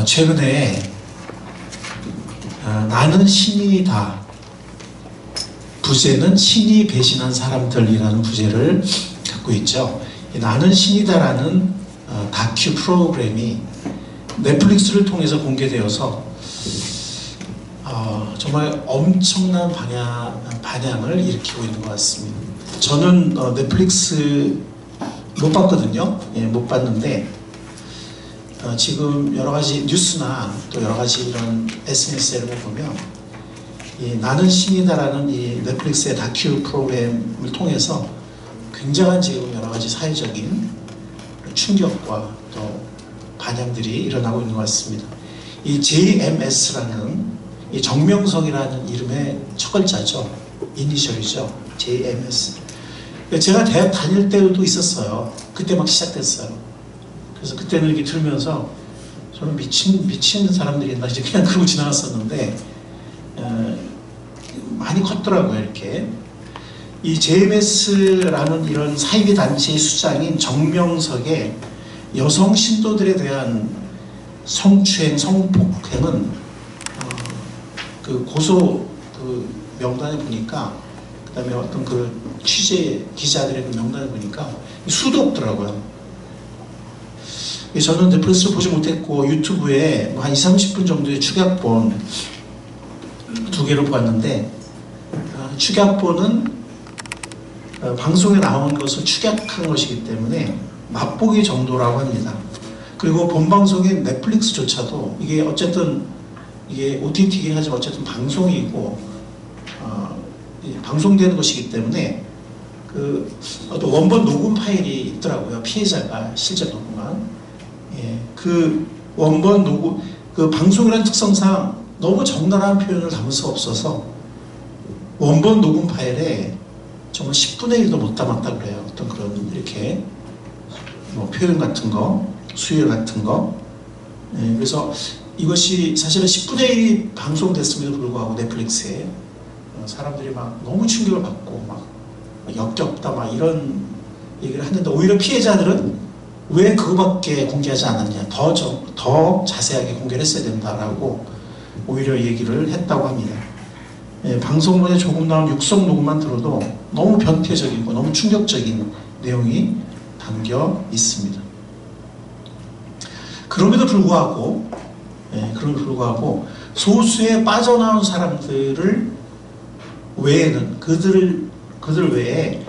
최근에 나는 신이다. 부제는 신이 배신한 사람들이라는 부제를 갖고 있죠. 나는 신이다라는 다큐 프로그램이 넷플릭스를 통해서 공개되어서 정말 엄청난 반향을 일으키고 있는 것 같습니다. 저는 넷플릭스 못 봤거든요. 못 봤는데 지금 여러 가지 뉴스나 또 여러 가지 이런 SNS를 보면 나는 신이다라는 이 넷플릭스의 다큐 프로그램을 통해서 굉장한 지금 여러 가지 사회적인 충격과 또 반향들이 일어나고 있는 것 같습니다. 이 JMS라는 이 정명석이라는 이름의 첫 글자죠. 이니셜이죠. JMS. 제가 대학 다닐 때도 있었어요. 그때 막 시작됐어요. 그래서 그때는 이렇게 들으면서 저는 미친 사람들이나 이제 그냥 그러고 지나갔었는데 많이 컸더라고요. 이렇게 이 JMS라는 이런 사이비 단체의 수장인 정명석의 여성 신도들에 대한 성추행, 성폭행은 그 고소 그 명단에 보니까, 그 다음에 어떤 그 취재 기자들의 그 명단에 보니까 수도 없더라고요. 저는 넷플릭스를 보지 못했고 유튜브에 한 20-30분 정도의 축약본 2개를 보았는데, 축약본은 방송에 나온 것을 축약한 것이기 때문에 맛보기 정도라고 합니다. 그리고 본방송인 넷플릭스조차도 이게 어쨌든 이게 OTT이긴 하지만 어쨌든 방송이고 방송되는 것이기 때문에 그 어떤 원본 녹음 파일이 있더라고요. 피해자가 실제 녹음한 그 원본 녹음 그 방송이라는 특성상 너무 적나라한 표현을 담을 수 없어서 원본 녹음 파일에 정말 10분의 1도 못 담았다 그래요. 어떤 그런 이렇게 뭐 표현 같은 거, 수요 같은 거. 그래서 이것이 사실은 10분의 1이 방송됐음에도 불구하고 넷플릭스에 사람들이 막 너무 충격을 받고 막 역겹다 막 이런 얘기를 했는데, 오히려 피해자들은 왜 그거밖에 공개하지 않았냐, 더 자세하게 공개를 했어야 된다라고 오히려 얘기를 했다고 합니다. 방송문에 조금 나온 육성 녹음만 들어도 너무 변태적이고 너무 충격적인 내용이 담겨 있습니다. 그럼에도 불구하고 소수의 빠져나온 사람들을 외에는 그들 외에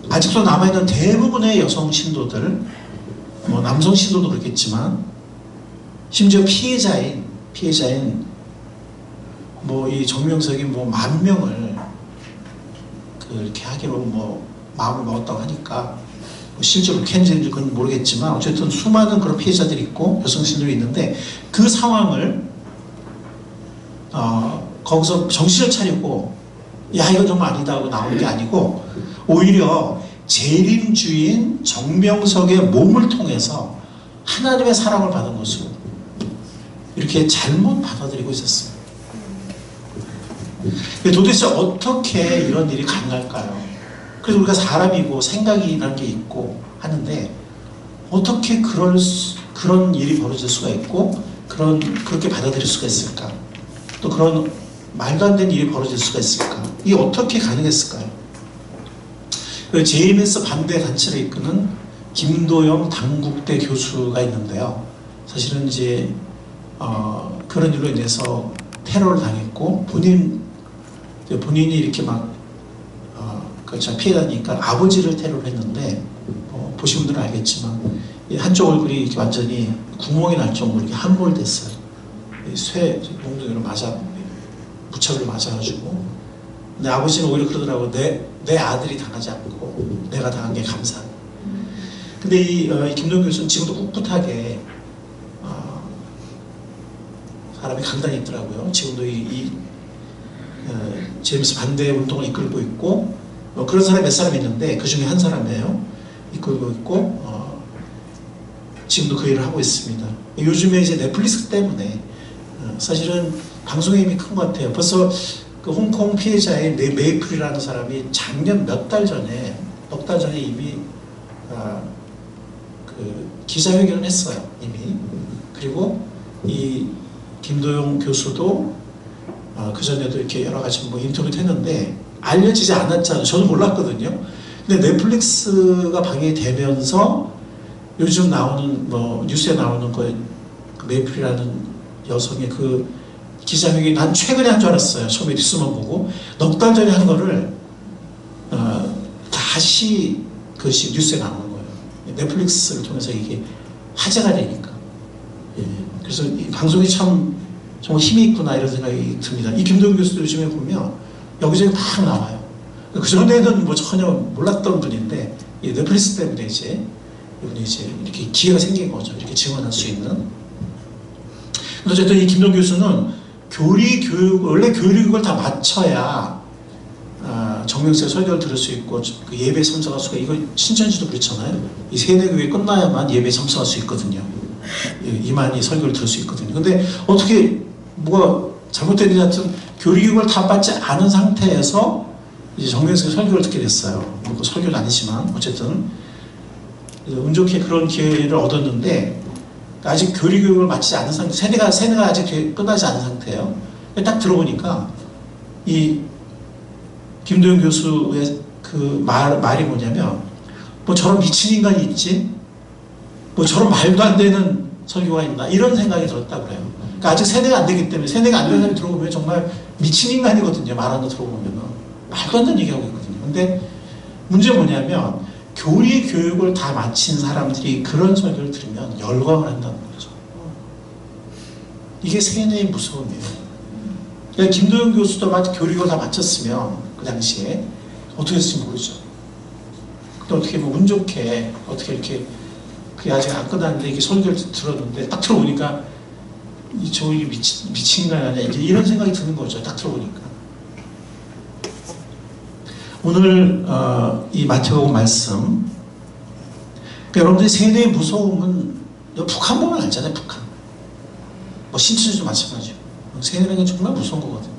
아직도 남아있는 대부분의 여성 신도들, 뭐 남성 신도도 그렇겠지만 심지어 피해자인 뭐 이 정명석이 뭐 10,000명을 그렇게 하기로 뭐 마음을 먹었다고 하니까 뭐 실제로 그랬는지 그건 모르겠지만 어쨌든 수많은 그런 피해자들이 있고 여성 신도들이 있는데, 그 상황을 거기서 정신을 차리고 야 이거 좀 아니다 하고 나온 게 아니고, 오히려 재림주인 정명석의 몸을 통해서 하나님의 사랑을 받은 것으로 이렇게 잘못 받아들이고 있었어요. 도대체 어떻게 이런 일이 가능할까요? 그래서 우리가 사람이고 생각이라는 게 있고 하는데 어떻게 그런 일이 벌어질 수가 있고 그렇게 받아들일 수가 있을까? 또 그런 말도 안 되는 일이 벌어질 수가 있을까? 이게 어떻게 가능했을까요? JMS 반대 단체를 이끄는 김도영 당국대 교수가 있는데요. 사실은 이제 그런 일로 인해서 테러를 당했고 본인이 이렇게 막 피해자니까 아버지를 테러를 했는데, 보신 분들은 알겠지만 한쪽 얼굴이 이렇게 완전히 구멍이 날 정도로 이렇게 함몰됐어요. 쇠 몽둥이로 무차별로 맞아가지고. 근데 아버지는 오히려 그러더라고. 내 아들이 당하지 않고 내가 당한 게 감사하다. 근데 이 김동현 교수는 지금도 꿋꿋하게 사람이 강단이 있더라고요. 지금도 제임스 반대 운동을 이끌고 있고, 그런 사람이 몇 사람 있는데 그 중에 한 사람이에요. 이끌고 있고 지금도 그 일을 하고 있습니다. 요즘에 이제 넷플릭스 때문에 사실은 방송의 힘이 큰 것 같아요. 벌써 그 홍콩 피해자의 메이플이라는 사람이 작년 넉 달 전에 이미 그 기자회견을 했어요. 이미. 그리고 이 김도영 교수도 그전에도 이렇게 여러 가지 뭐 인터뷰도 했는데 알려지지 않았잖아요. 저는 몰랐거든요. 근데 넷플릭스가 방영되면서 요즘 나오는 뭐 뉴스에 나오는 거 메이플이라는 여성의 그 기자회견 난 최근에 한 줄 알았어요. 처음에 뉴스만 보고 넉 달 전에 한 거를 다시 그것이 뉴스에 나오는 거예요. 넷플릭스를 통해서 이게 화제가 되니까. 예. 그래서 이 방송이 참 정말 힘이 있구나 이런 생각이 듭니다. 이 김도영 교수도 요즘에 보면 여기저기 막 나와요. 그 전에는 뭐 전혀 몰랐던 분인데 이 넷플릭스 때문에 이분이 이제 이렇게 기회가 생긴 거죠. 이렇게 증언할 수 있는. 어쨌든 이 김도영 교수는 원래 교리교육을 다 마쳐야 정명세 설교를 들을 수 있고 그 예배 참석할 수가 이거 신천지도 그렇잖아요. 이 세대교회 끝나야만 예배 참석할 수 있거든요. 이만희 설교를 들을 수 있거든요. 근데 어떻게 뭐가 잘못된 하여튼 교리교육을 다 받지 않은 상태에서 이제 정명세 설교를 듣게 됐어요. 뭐 설교는 아니지만 어쨌든 운 좋게 그런 기회를 얻었는데 아직 교리교육을 마치지 않은 상태, 세뇌가 아직 끝나지 않은 상태예요. 딱 들어보니까 이 김도영 교수의 그 말이 뭐냐면 뭐 저런 미친 인간이 있지? 뭐 저런 말도 안 되는 설교가 있나? 이런 생각이 들었다 그래요. 그러니까 아직 세뇌가 안 되기 때문에 세뇌가 안 되는 사람이 들어보면 정말 미친 인간이거든요. 말하는 거 들어보면 말도 안 되는 얘기하고 있거든요. 근데 문제는 뭐냐면 교리 교육을 다 마친 사람들이 그런 설교를 들으면 열광을 한다는 거죠. 이게 세뇌의 무서움이에요. 그러니까 김도영 교수도 교육을 다 마쳤으면 그 당시에 어떻게 했을지 모르죠. 근데 어떻게 뭐 운 좋게 어떻게 이렇게 그게 아직 안 끝났는데 이게 설교를 들었는데 딱 들어보니까 저 이게 미친 인간 아니야 이런 생각이 드는 거죠. 딱 들어보니까. 오늘 이 마태복음 말씀 그러니까 여러분들이 세뇌의 무서움은 북한 보면 알잖아요. 북한 뭐 신천지도 마찬가지고 세뇌라는 게 정말 무서운 거거든요.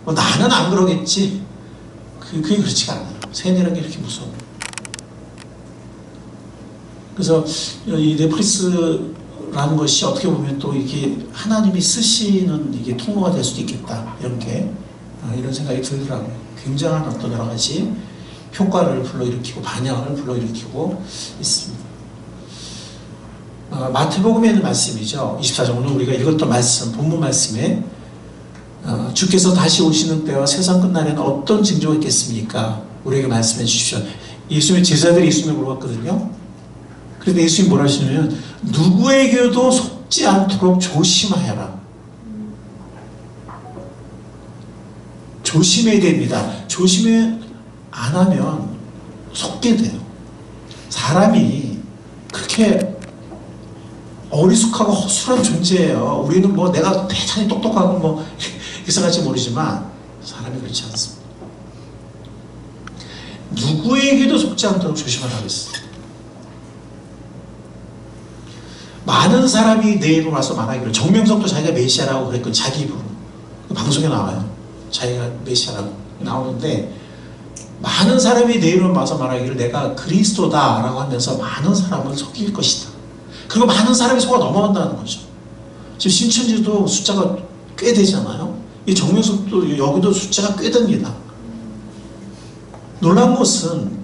뭐 나는 안 그러겠지 그게 그렇지가 않아요. 세뇌라는 게 이렇게 무서워요. 그래서 이 넷플릭스라는 것이 어떻게 보면 또 이게 하나님이 쓰시는 이게 통로가 될 수도 있겠다 이런 게 이런 생각이 들더라고요. 굉장한 어떤 여러 가지 효과를 불러일으키고 반향을 불러일으키고 있습니다. 마태복음에 있는 말씀이죠. 24장 오늘 우리가 읽었던 말씀 본문 말씀에 주께서 다시 오시는 때와 세상 끝날에는 어떤 징조가 있겠습니까? 우리에게 말씀해 주십시오. 예수님의 제자들이 예수님을 물어봤거든요. 그런데 예수님이 뭐라 하시냐면 누구에게도 속지 않도록 조심하여라. 조심해야 됩니다. 조심해 안 하면 속게 돼요. 사람이 그렇게 어리숙하고 허술한 존재예요. 우리는 뭐 내가 대단히 똑똑하고 뭐 이상할지 모르지만 사람이 그렇지 않습니다. 누구에게도 속지 않도록 조심하라고 했어요. 많은 사람이 내 입으로 와서 말하기를 정명석도 자기가 메시아라고 그랬거든. 자기 입으로 방송에 나와요. 자기가 메시아라고 나오는데 많은 사람이 내 입으로 와서 말하기를 내가 그리스도다 라고 하면서 많은 사람을 속일 것이다. 그리고 많은 사람이 속아 넘어간다는 거죠. 지금 신천지도 숫자가 꽤 되잖아요. 이 정명석도 여기도 숫자가 꽤 됩니다. 놀라운 것은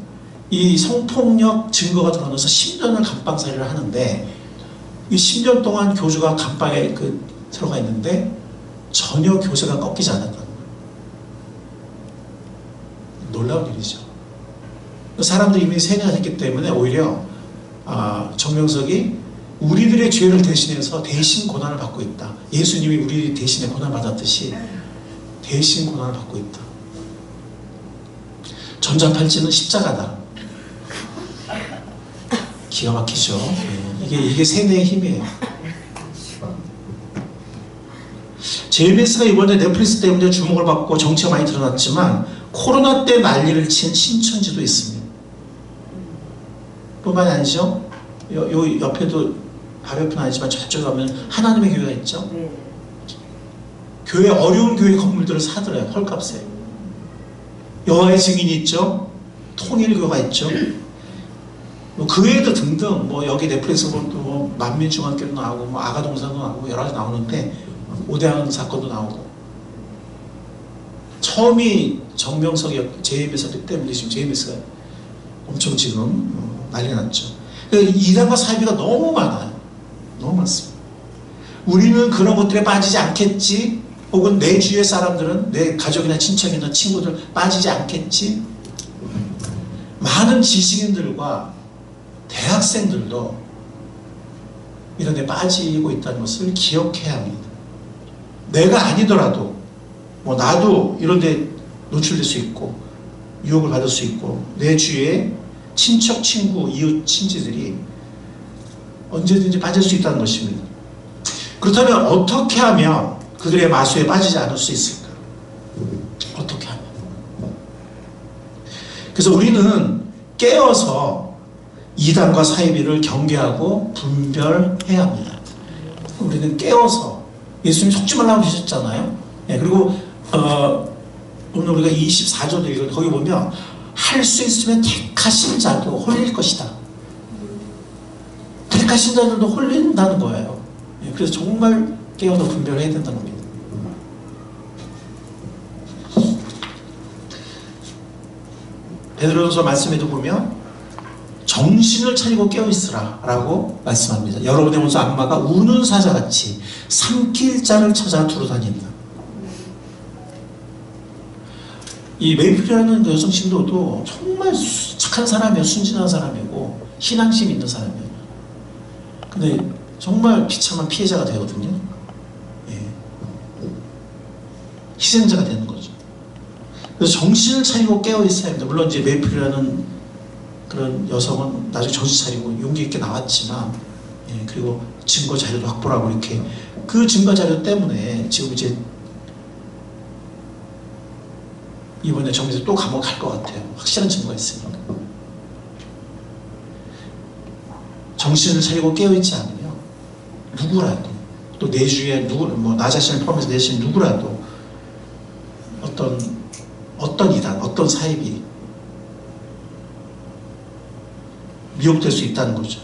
이 성폭력 증거가 드러나서 10년을 감방살이를 하는데 이 10년 동안 교주가 감방에 들어가 있는데 전혀 교세가 꺾이지 않았다는 거예요. 놀라운 일이죠. 사람들이 이미 세뇌가 됐기 때문에 오히려 정명석이 우리들의 죄를 대신해서 대신 고난을 받고 있다. 예수님이 우리 대신에 고난을 받았듯이 대신 고난을 받고 있다. 전자팔찌는 십자가다. 기가 막히죠. 이게 세뇌의 힘이에요. JMS가 이번에 넷플릭스 때문에 주목을 받고 정치가 많이 드러났지만 코로나 때 난리를 친 신천지도 있습니다. 뿐만이 아니죠. 요 옆에도 바로 옆은 아니지만 저쪽에 가면 하나님의 교회가 있죠. 교회 어려운 교회 건물들을 사들어요. 헐값에. 여호와의 증인이 있죠. 통일교가 있죠. 뭐 그 외에도 등등 뭐 여기 넷플릭스 보면 뭐 만민중학교도 나오고 뭐 아가동산도 나오고 여러 가지 나오는데 오대항 사건도 나오고 처음이 정명석이었고 JMS였기 때문에 지금 JMS가 엄청 지금 난리 났죠. 이단과 사이비가 너무 많아요. 너무 많습니다. 우리는 그런 것들에 빠지지 않겠지, 혹은 내 주위의 사람들은 내 가족이나 친척이나 친구들 빠지지 않겠지. 많은 지식인들과 대학생들도 이런 데 빠지고 있다는 것을 기억해야 합니다. 내가 아니더라도 뭐 나도 이런 데 노출될 수 있고 유혹을 받을 수 있고 내 주위에 친척, 친구, 이웃, 친지들이 언제든지 빠질 수 있다는 것입니다. 그렇다면 어떻게 하면 그들의 마수에 빠지지 않을 수 있을까? 어떻게 하면? 그래서 우리는 깨어서 이단과 사이비를 경계하고 분별해야 합니다. 우리는 깨어서, 예수님이 속지 말라고 하셨잖아요. 네, 그리고 오늘 우리가 24절도 읽을 거기 보면 할 수 있으면 택하신 자도 홀릴 것이다. 택하신 자들도 홀린다는 거예요. 네, 그래서 정말 깨어서 분별해야 된다는 겁니다. 베드로전서 말씀에도 보면 정신을 차리고 깨어있으라 라고 말씀합니다. 여러분의 원수 악마가 우는 사자같이 삼킬 자를 찾아 두루다닌다. 이 메이플이라는 여성 신도도 정말 착한 사람이에요. 순진한 사람이고 신앙심 있는 사람이에요. 근데 정말 비참한 피해자가 되거든요. 예. 희생자가 되는 거죠. 그래서 정신을 차리고 깨어있어야 합니다. 물론 이제 메이플이라는 그런 여성은 나중에 정신 차리고 용기 있게 나왔지만, 예, 그리고 증거 자료도 확보하고 이렇게 그 증거 자료 때문에 지금 이제 이번에 정부에서 또 감옥 갈 것 같아요. 확실한 증거가 있으니까. 정신을 차리고 깨어있지 않으면 누구라도, 또 내 주위에 누구, 뭐 나 자신을 포함해서 내 자신 누구라도 어떤 이단, 어떤 사입이 미혹될 수 있다는 거죠.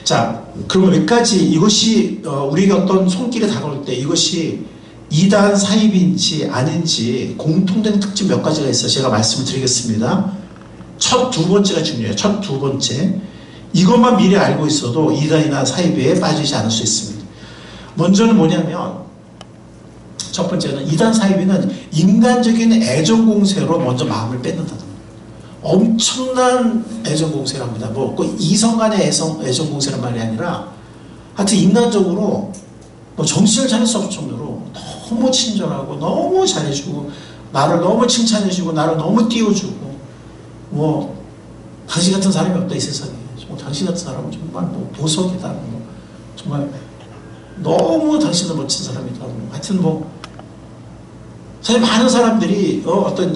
자, 그러면 몇 가지 이것이 우리가 어떤 손길에 다가올 때 이것이 이단 사입인지 아닌지 공통된 특징 몇 가지가 있어요. 제가 말씀을 드리겠습니다. 첫 두 번째가 중요해요. 첫 두 번째. 이것만 미리 알고 있어도 이단이나 사입에 빠지지 않을 수 있습니다. 먼저는 뭐냐면, 첫 번째는 이단 사입에는 인간적인 애정공세로 먼저 마음을 뺏는다는 거예요. 엄청난 애정공세랍니다. 뭐 꼭 이성 간의 애정공세란 말이 아니라 하여튼 인간적으로 뭐 정신을 차릴 수 없을 정도로 너무 친절하고 너무 잘해주고 나를 너무 칭찬해주고 나를 너무 띄워주고, 뭐 당신 같은 사람이 없다 이 세상에. 정말 당신 같은 사람은 정말 뭐 보석이다. 뭐 정말 너무 당신은 멋진 사람이다. 뭐 하여튼 뭐 사실 많은 사람들이 어떤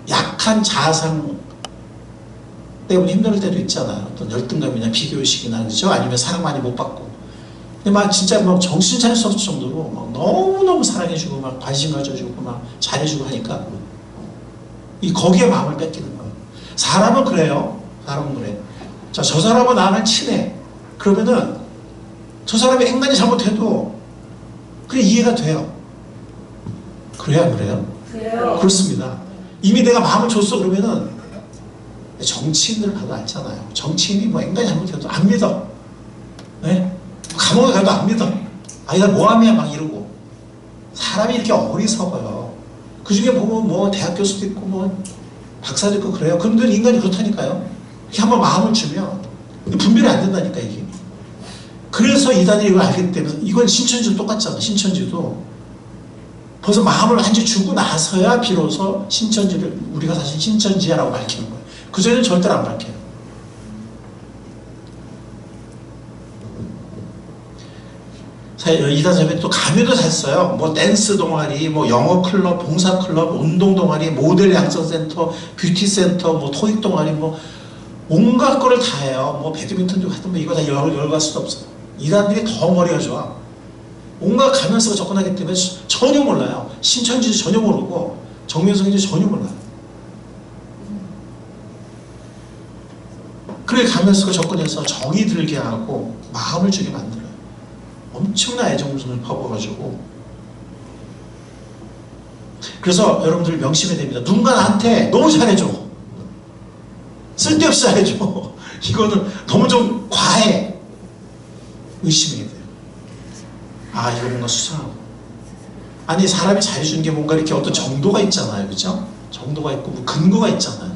약한 자아상 때문에 힘들 때도 있잖아요. 어떤 열등감이나 비교의식이나, 그렇죠? 아니면 사랑 많이 못 받고. 근데 막 진짜 막 정신 차릴 수 없을 정도로 막 너무너무 사랑해주고 막 관심 가져주고 막 잘해주고 하니까 거기에 마음을 뺏기는 거예요. 사람은 그래요. 사람은 그래. 자, 저 사람은 나랑 친해. 그러면은 저 사람이 행간이 잘못해도 그래 이해가 돼요. 그래야 그래요? 그래요. 그렇습니다. 이미 내가 마음을 줬어 그러면은, 정치인들을 봐도 알잖아요. 정치인이 뭐 행간이 잘못해도 안 믿어. 네? 감옥에 가도 안 믿어. 아니 나 뭐함이야 막 이러고. 사람이 이렇게 어리석어요. 그 중에 보면 뭐 대학 교수도 있고 뭐 박사도 있고 그래요. 그런데 인간이 그렇다니까요. 이렇게 한번 마음을 주면 분별이 안 된다니까 이게. 그래서 이단이 이걸 알기 때문에, 이건 신천지도 똑같잖아. 신천지도 벌써 마음을 완전히 주고 나서야 비로소 신천지를 우리가 사실 신천지야라고 밝히는 거예요. 그전에는 절대로 안 밝혀요. 이단 사람이 또 강의도 잘 써요. 뭐 댄스 동아리, 뭐 영어 클럽, 봉사 클럽, 운동 동아리, 모델 양성센터, 뷰티 센터, 뭐 토익 동아리, 뭐 온갖 거를 다 해요. 뭐 배드민턴도 하여튼 뭐 이거 다 열갈 수도 없어요. 이단들이 더 머리가 좋아. 온갖 가면서가 접근하기 때문에 전혀 몰라요. 신천지도 전혀 모르고 정명석인지 전혀 몰라요. 그래 하면서 접근해서 정이 들게 하고 마음을 주게 만들어요. 엄청난 애정심을 퍼부어가지고. 그래서 여러분들 명심해야 됩니다. 누군가 나한테 너무 잘해줘. 쓸데없이 잘해줘. 이거는 너무 좀 과해. 의심해야 돼요. 아, 이거 뭔가 수상하고. 아니, 사람이 잘해주는 게 뭔가 이렇게 어떤 정도가 있잖아요. 그죠? 정도가 있고 뭐 근거가 있잖아요.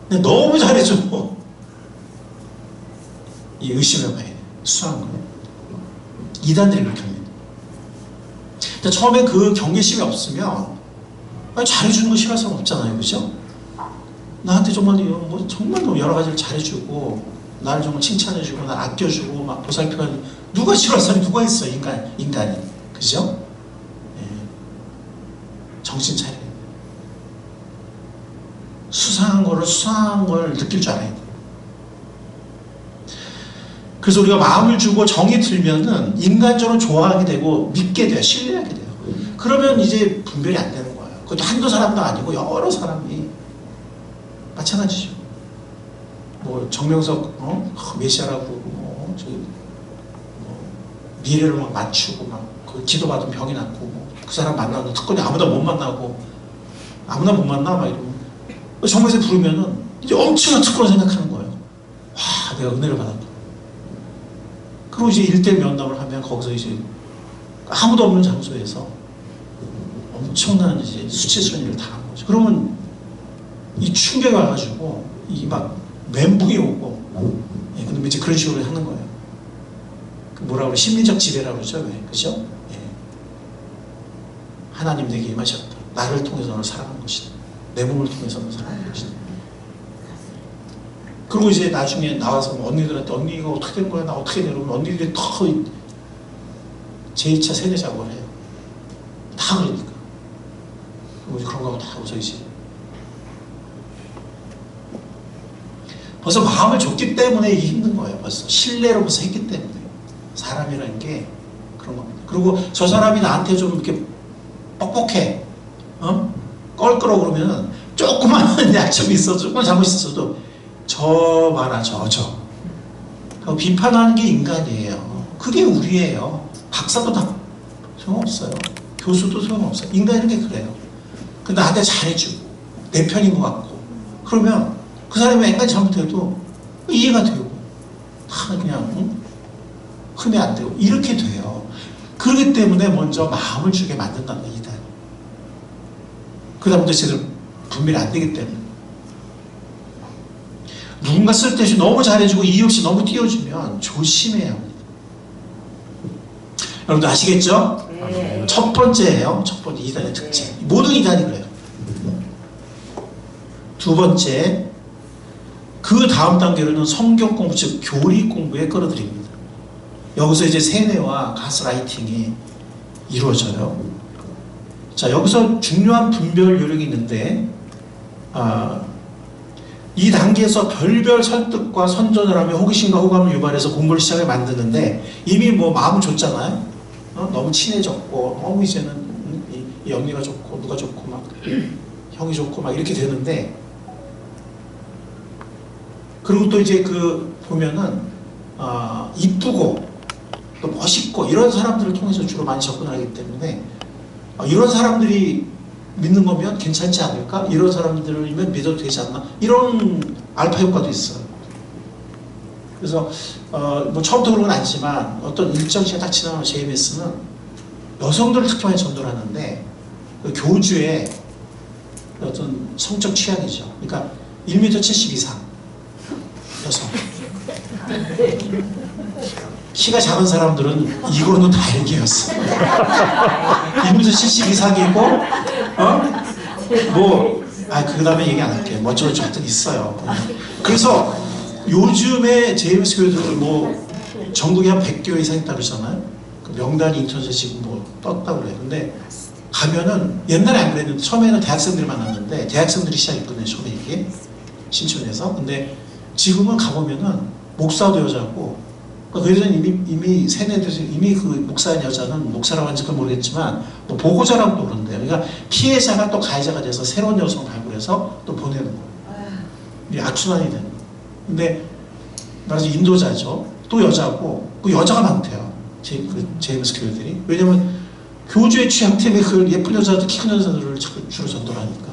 근데 너무 잘해줘. 이 의심해봐야 돼요. 수상한 거예요. 이단들이 그렇게 합니다. 근데 처음에 그 경계심이 없으면 잘해주는 거 싫어할 사람 없잖아요. 그죠? 나한테 정말 뭐 정말 여러 가지를 잘해주고 나를 정말 칭찬해주고 날 아껴주고 막 보살펴가지고 누가 싫어할 사람이 누가 있어? 인간이. 그죠? 예. 정신 차려야 돼. 수상한 걸 느낄 줄 알아야 돼. 그래서 우리가 마음을 주고 정이 들면은 인간적으로 좋아하게 되고 믿게 돼요. 신뢰하게 돼요. 그러면 이제 분별이 안 되는 거예요. 그것도 한두 사람도 아니고 여러 사람이 마찬가지죠. 뭐 정명석 메시아라고 미래를 막 맞추고 막 그 기도받은 병이 낫고 그 사람 만나도 특권이 아무나 못 만나고 아무나 못 만나 막 이러고 정말에서 부르면은 이제 엄청난 특권을 생각하는 거예요. 와, 내가 은혜를 받았다. 그리고 이제 1대1 면담을 하면 거기서 이제 아무도 없는 장소에서 엄청난 이제 수치스러운 일을 당한 거죠. 그러면 이 충격이 와가지고 이 막 멘붕이 오고, 예, 근데 이제 그런 식으로 하는 거예요. 그 뭐라 그래, 심리적 지배라고 그러죠, 왜, 그죠? 예. 하나님 내게 임하셨다. 나를 통해서 너를 사랑한 것이다. 내 몸을 통해서 너를 사랑한 것이다. 그리고 이제 나중에 나와서 언니들한테 언니 이거 어떻게 된 거야? 나 어떻게 돼? 그러면 언니들이 더 제2차 세대 작업을 해요. 다 그러니까. 그리고 그런 거하고 다 웃어 이제. 벌써 마음을 줬기 때문에 이게 힘든 거예요. 벌써 신뢰로부터 했기 때문에. 사람이라는 게 그런 겁니다. 그리고 저 사람이 나한테 좀 이렇게 뻑뻑해, 껄끄러 그러면 조그만 약점이 있어도 조그만 잘못이 있어도 저 봐라 저 하고 비판하는 게 인간이에요. 그게 우리예요. 박사도 다 소용없어요. 교수도 소용없어요. 인간이라는 게 그래요. 근데 나한테 잘해주고 내 편인 것 같고 그러면 그 사람이 앵간히 잘못해도 이해가 되고 다 그냥 흠이 안 되고 이렇게 돼요. 그렇기 때문에 먼저 마음을 주게 만든다는 겁니다. 그 다음부터 제대로 분별이 안 되기 때문에 누군가 쓸데없이 너무 잘해주고 이유 없이 너무 띄워주면 조심해야 합니다. 여러분들 아시겠죠? 네. 첫 번째예요. 첫 번째 이단의 특징. 모든 이단이 그래요. 두 번째, 그 다음 단계로는 성경 공부, 즉 교리 공부에 끌어들입니다. 여기서 이제 세뇌와 가스라이팅이 이루어져요. 자, 여기서 중요한 분별 요령이 있는데, 이 단계에서 별별 설득과 선전을 하며 호기심과 호감을 유발해서 공부를 시작을 만드는데 이미 뭐 마음을 줬잖아요. 너무 친해졌고 너무 이제는 이 언니가 좋고 누가 좋고 막 형이 좋고 막 이렇게 되는데, 그리고 또 이제 그 보면은 이쁘고 또 멋있고 이런 사람들을 통해서 주로 많이 접근을 하기 때문에 이런 사람들이 믿는 거면 괜찮지 않을까? 이런 사람들이면 믿어도 되지 않나? 이런 알파 효과도 있어요. 그래서 뭐 처음부터 그런 건 아니지만 어떤 일정 시간 딱 지나면 JMS는 여성들을 특히 많이 전도를 하는데 그 교주의 어떤 성적 취향이죠. 그러니까 1m 70 이상 여성. 키가 작은 사람들은 이거는 다 일기였어. 1m 70 이상이고 그 다음에 얘기 안 할게요. 뭐 어쩌고저쩌고 하여튼 있어요. 그래서 요즘에 JMS 교회들 뭐 전국에 한 100교회 이상 있다고 그러잖아요. 그 명단이 인터넷에 지금 뭐 떴다고 그래요. 근데 가면은 옛날에 안 그랬는데 처음에는 대학생들을 만났는데 대학생들이 시작했거든요. 처음에 이게 신촌에서. 근데 지금은 가보면은 목사도 여자고 그 여자는 이미 세뇌돼서 이미 그 목사인 여자는 목사라고 하는지 모르겠지만 또 보고자라고 또 그런대요. 그러니까 피해자가 또 가해자가 돼서 새로운 여성을 발굴해서 또 보내는 거예요. 이 악순환이 되는 거예요. 근데 말하자면 인도자죠. 또 여자고, 그 여자가 많대요. 제임스 교회들이. 왜냐면 교주의 취향 때문에 그 예쁜 여자들, 키 큰 여자들을 주로 전도를 하니까.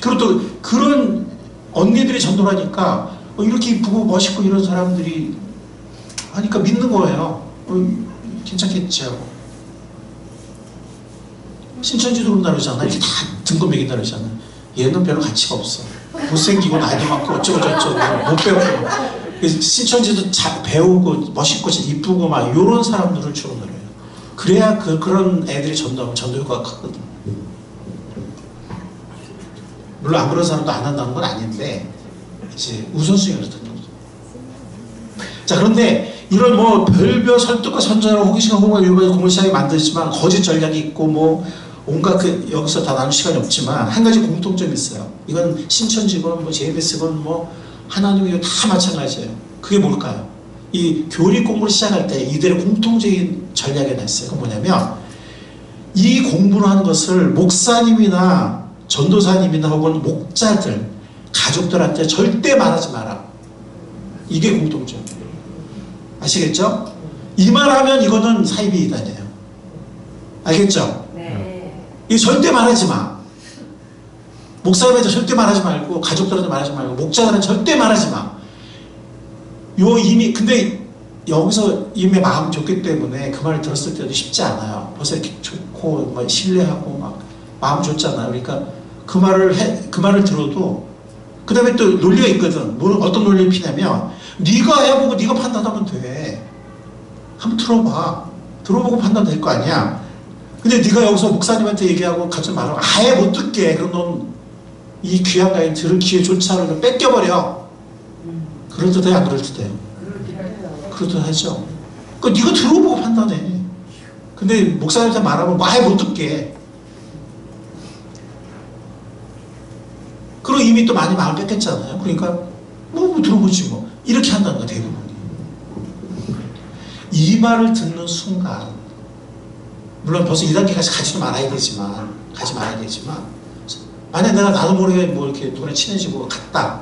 그리고 또 그런 언니들이 전도를 하니까 이렇게 이쁘고 멋있고 이런 사람들이 하니까 믿는 거예요. 괜찮겠지 하고. 신천지도 그런 다르잖아. 이렇게 다 등급 매긴 다르잖아. 얘는 별로 가치가 없어. 못생기고 나이도 많고 어쩌고저쩌고 못 배우고. 신천지도 배우고 멋있고 이쁘고 막 이런 사람들을 주로 노려요. 그래야 그런 애들이 전도 효과가 크거든. 물론 안 그런 사람도 안 한다는 건 아닌데 이제 우선순위를 듣는 거죠. 자, 그런데 이런 뭐 별별 설득과 선전하고 호기심과 호응을 일반적 공부 시장에 만들지만 거짓 전략이 있고 뭐 온갖 여기서 다 나눌 시간이 없지만 한 가지 공통점이 있어요. 이건 신천지건 뭐 JBS건 뭐 하나님이건 다 마찬가지예요. 그게 뭘까요? 이 교리 공부를 시작할 때 이들의 공통적인 전략이 하나 있어요. 그건 뭐냐면 이 공부를 하는 것을 목사님이나 전도사님이나 혹은 목자들, 가족들한테 절대 말하지 마라. 이게 공통점이에요. 아시겠죠? 이 말하면 이거는 사이비 이단이에요. 알겠죠? 네. 이 절대 말하지 마. 목사님한테 절대 말하지 말고, 가족들한테 말하지 말고, 목자들한테 절대 말하지 마. 근데 여기서 이미 마음 좋기 때문에 그 말을 들었을 때도 쉽지 않아요. 벌써 이렇게 좋고, 막 신뢰하고, 막 마음 좋잖아요. 그러니까 그 말을 들어도, 그 다음에 또 논리가 있거든. 어떤 논리를 피냐면, 네가 해보고 네가 판단하면 돼. 한번 들어봐. 들어보고 판단될 거 아니야. 근데 네가 여기서 목사님한테 얘기하고 같이 말하면 아예 못 듣게. 그럼 넌 이 귀한 가인 들을 기회조차를 뺏겨버려. 그럴듯해, 안 그럴듯해요? 그럴듯하죠. 그러니까 네가 들어보고 판단해. 근데 목사님한테 말하면 아예 못 듣게. 그리고 이미 또 많이 마음 뺏겼잖아요. 그러니까 뭐 들어보지 뭐. 이렇게 한다는 거야, 대부분이. 이 말을 듣는 순간, 물론 벌써 2단계까지 가지 말아야 되지만, 만약 나도 모르게 뭐 이렇게 누구나 친해지고 갔다.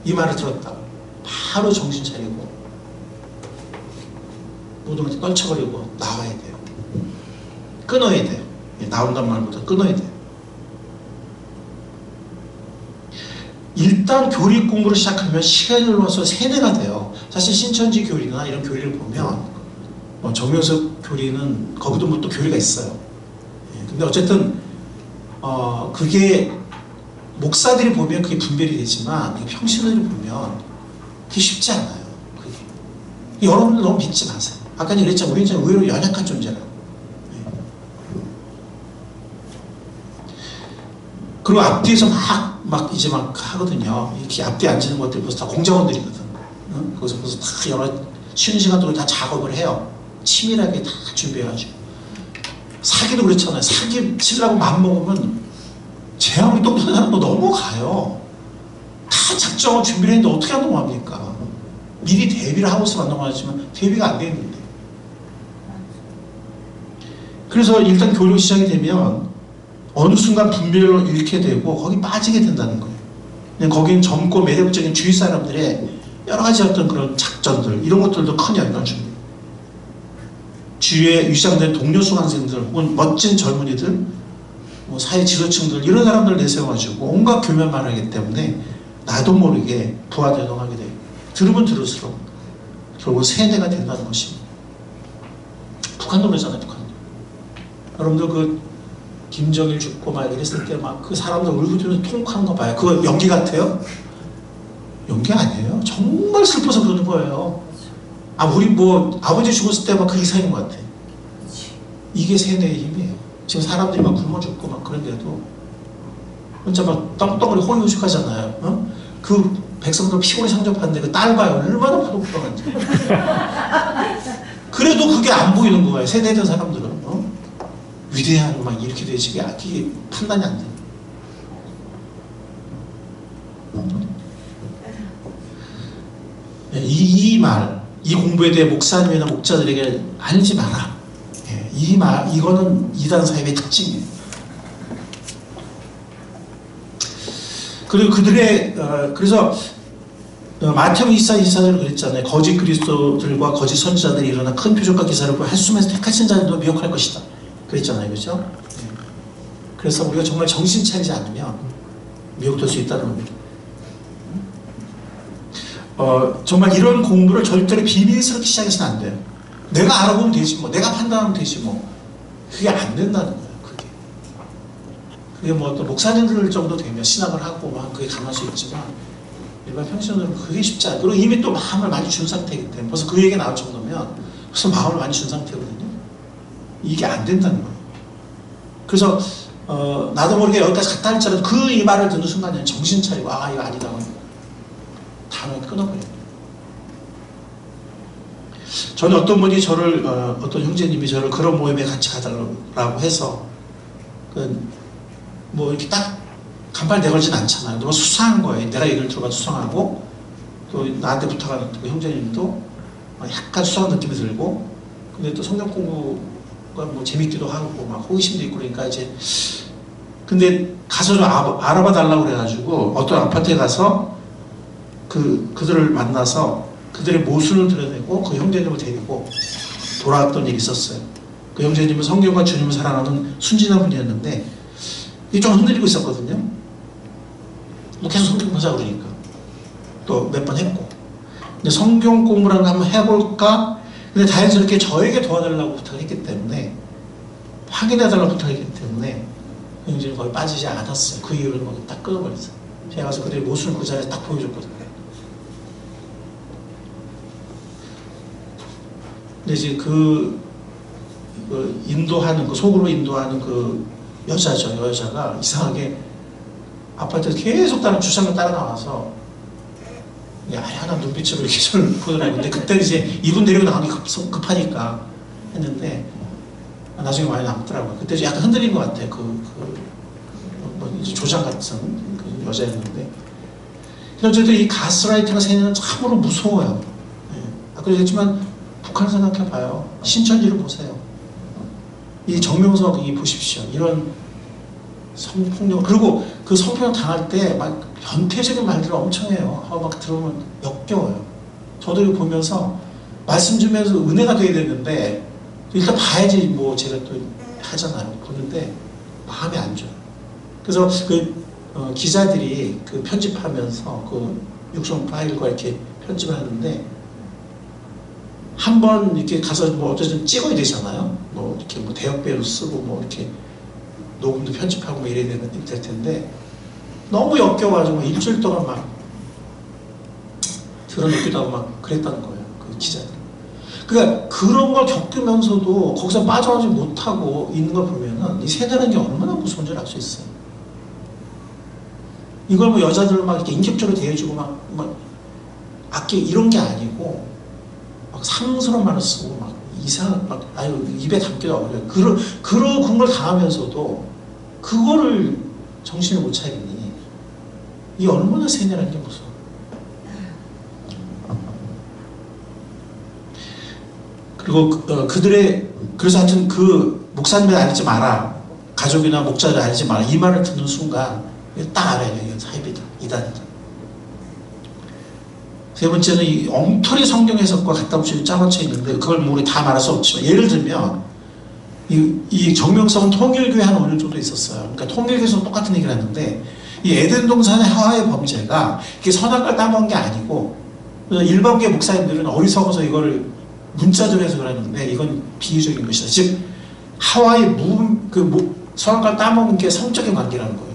이 말을 들었다. 바로 정신 차리고, 모든 것을 떨쳐버리고 나와야 돼요. 끊어야 돼요. 나온단 말보다 끊어야 돼요. 일단 교리 공부를 시작하면 시간이 흘러서 세뇌가 돼요. 사실 신천지 교리나 이런 교리를 보면 정명석 교리는 거기도 뭐 또 교리가 있어요. 근데 어쨌든 그게 목사들이 보면 그게 분별이 되지만 평신들이 보면 그게 쉽지 않아요. 그게. 여러분들 너무 믿지 마세요. 아까 그랬잖아요. 우리는 의외로 연약한 존재라고. 그리고 앞뒤에서 이제 막 하거든요. 이렇게 앞뒤에 앉는 것들이 벌써 다 공작원들이거든. 응? 거기서 벌써 다 여러 쉬는 시간 동안 다 작업을 해요. 치밀하게 다 준비해가지고. 사기도 그렇잖아요. 사기 치려고 마음먹으면 제아무리 똑똑한 사람도 넘어가요. 다 작정을 준비를 했는데 어떻게 안 넘어갑니까? 미리 대비를 하고서 넘어가지만 대비가 안 되는데. 그래서 일단 교육 시작이 되면 어느 순간 분별을 잃게 되고 거기 빠지게 된다는 거예요. 거기는 젊고 매력적인 주위 사람들의 여러 가지 어떤 그런 작전들 이런 것들도 큰 영향을 줍니다. 주위에 위장된 동료 수강생들 혹은 멋진 젊은이들 뭐 사회 지도층들 이런 사람들 내세워가지고 온갖 교면만 하기 때문에 나도 모르게 부하대동하게 돼요. 들으면 들을수록 결국 세뇌가 된다는 것입니다. 북한도 그러잖아요. 북한도. 여러분들 그 김정일 죽고 막 이랬을 때 막 그 사람들 울고불면서 통곡하는 거 봐요. 그거 연기 같아요? 연기 아니에요. 정말 슬퍼서 그러는 거예요. 우리 뭐 아버지 죽었을 때 막 그 이상인 것 같아. 이게 세뇌의 힘이에요. 지금 사람들이 막 굶어 죽고 막 그런데도 혼자 막 떵떵거리 호의호식하잖아요. 어? 그 백성들 피곤히 상접하는데 그 딸 봐요. 얼마나 포동포동한지. 그래도 그게 안 보이는 거예요. 세뇌된 사람들은. 위대한 막 이렇게 되지. 이게 판단이 안 돼. 이 말, 이 공부에 대해 목사님이나 목자들에게 알리지 마라. 이 말, 이거는 이단 사회의 특징이에요. 그리고 그들의 그래서 마태복음 24절 그랬잖아요. 거짓 그리스도들과 거짓 선지자들이 일어나 큰 표적과 기사를 보여 할 수면서 택하신 자들도 미혹할 것이다. 그랬잖아요. 그렇죠? 그래서 우리가 정말 정신 차리지 않으면 미혹될 수 있다는 겁니다. 정말 이런 공부를 절대로 비밀스럽게 시작해서는 안 돼요. 내가 알아보면 되지 뭐, 내가 판단하면 되지 뭐. 그게 안 된다는 거예요. 그게 뭐 또 목사님들 정도 되면 신학을 하고 막 그게 가능할 수 있지만 일반 평신도는 그게 쉽지 않아요. 그리고 이미 또 마음을 많이 준 상태이기 때문에 벌써 그 얘기가 나올 정도면 벌써 마음을 많이 준 상태거든요. 이게 안 된다는 거예요. 그래서 나도 모르게 여기까지 갔다 할지라도 그 이 말을 듣는 순간에 정신 차리고 아 이거 아니다 단어에 끊어버려요. 저는 어떤 분이 저를 어떤 형제님이 저를 그런 모임에 같이 가달라고 해서 뭐 이렇게 딱 간발 내걸진 않잖아요. 너무 수상한 거예요. 내가 얘기를 들어봐도 수상하고 또 나한테 부탁하는 그 형제님도 약간 수상한 느낌이 들고 근데 또 성경 공부가 뭐 재밌기도 하고 막 호기심도 있고 그러니까 이제 근데 가서 좀 알아봐 달라고 그래가지고 어떤 아파트에 가서 그들을 만나서 그들의 모순을 드러내고 그 형제님을 데리고 돌아왔던 일이 있었어요. 그 형제님은 성경과 주님을 사랑하는 순진한 분이었는데 이게 좀 흔들리고 있었거든요. 계속 성경 보자 그러니까 또 몇 번 했고 근데 성경 공부라는 거 한번 해볼까? 근데 자연스럽게 저에게 도와달라고 부탁을 했기 때문에 확인해달라고 부탁을 했기 때문에 그 형제는 거의 빠지지 않았어요. 그 이유를 거기 딱 끊어버렸어요. 제가 가서 그들의 모순을 그 자리에 딱 보여줬거든요. 근데 이제 그 인도하는 속으로 인도하는 그 여자죠. 여자가 이상하게 아파트에서 계속 다른 주상을 따라 나와서 하얀 눈빛으로 이렇게 저를 보더라고요. 근데 그때 이제 이분 데리고 나가기 급하니까 했는데 나중에 많이 남더라고요. 그때 이제 약간 흔들린 것 같아요. 뭐 이제 조장 같은 그 여자였는데. 어쨌든 이 가스라이팅의 세뇌는 참으로 무서워요. 아까 얘기했지만 북한을 생각해봐요. 신천지를 보세요. 이 정명석이 보십시오. 이런 성폭력 그리고 그 성폭력 당할 때 막 변태적인 말들을 엄청 해요. 막 들으면 역겨워요. 저도 이거 보면서 말씀 주면서 은혜가 돼야 되는데 일단 봐야지 뭐 제가 또 하잖아요. 보는데 마음이 안 좋아요. 그래서 기자들이 그 편집하면서 그 육성 파일과 이렇게 편집을 하는데 한 번 이렇게 가서 뭐 어쨌든 찍어야 되잖아요. 뭐 이렇게 뭐 대역배로 쓰고 뭐 이렇게 녹음도 편집하고 뭐 이래야 될 텐데 너무 역겨워가지고 일주일 동안 막 들어놓기도 하고 막 그랬다는 거예요. 그 기자들. 그러니까 그런 걸 겪으면서도 거기서 빠져나오지 못하고 있는 걸 보면은 이 세대라는 게 얼마나 무서운 줄 알 수 있어요. 이걸 뭐 여자들을 막 이렇게 인격적으로 대해주고 막 아끼 이런 게 아니고 막 상스러운 말을 쓰고 막 이상한 막 아유 입에 담기도 어려워요. 그런 걸 당하면서도 그거를 정신을 못 차리니 이 얼마나 세뇌라는 게 무서워. 그리고 그래서 하여튼 그 목사님을 알지 마라, 가족이나 목자를 알지 마라 이 말을 듣는 순간 딱 알아야 돼요. 이건 사입이다, 이단이다. 세 번째는 이 엉터리 성경 해석과 갖다 붙이고 짜맞춰 있는데 그걸 뭐 우리 다 말할 수 없지만 예를 들면 이 정명석은 통일교회 한 5년 정도 있었어요. 그러니까 통일교에서 똑같은 얘기를 했는데 이 에덴 동산의 하와의 범죄가 이게 선악과를 따먹은 게 아니고 일반교회 목사님들은 어리석어서 이거를 문자적으로 해석을 하는데 이건 비유적인 것이다. 즉 하와의 선악과를 따먹은 게 성적인 관계라는 거예요.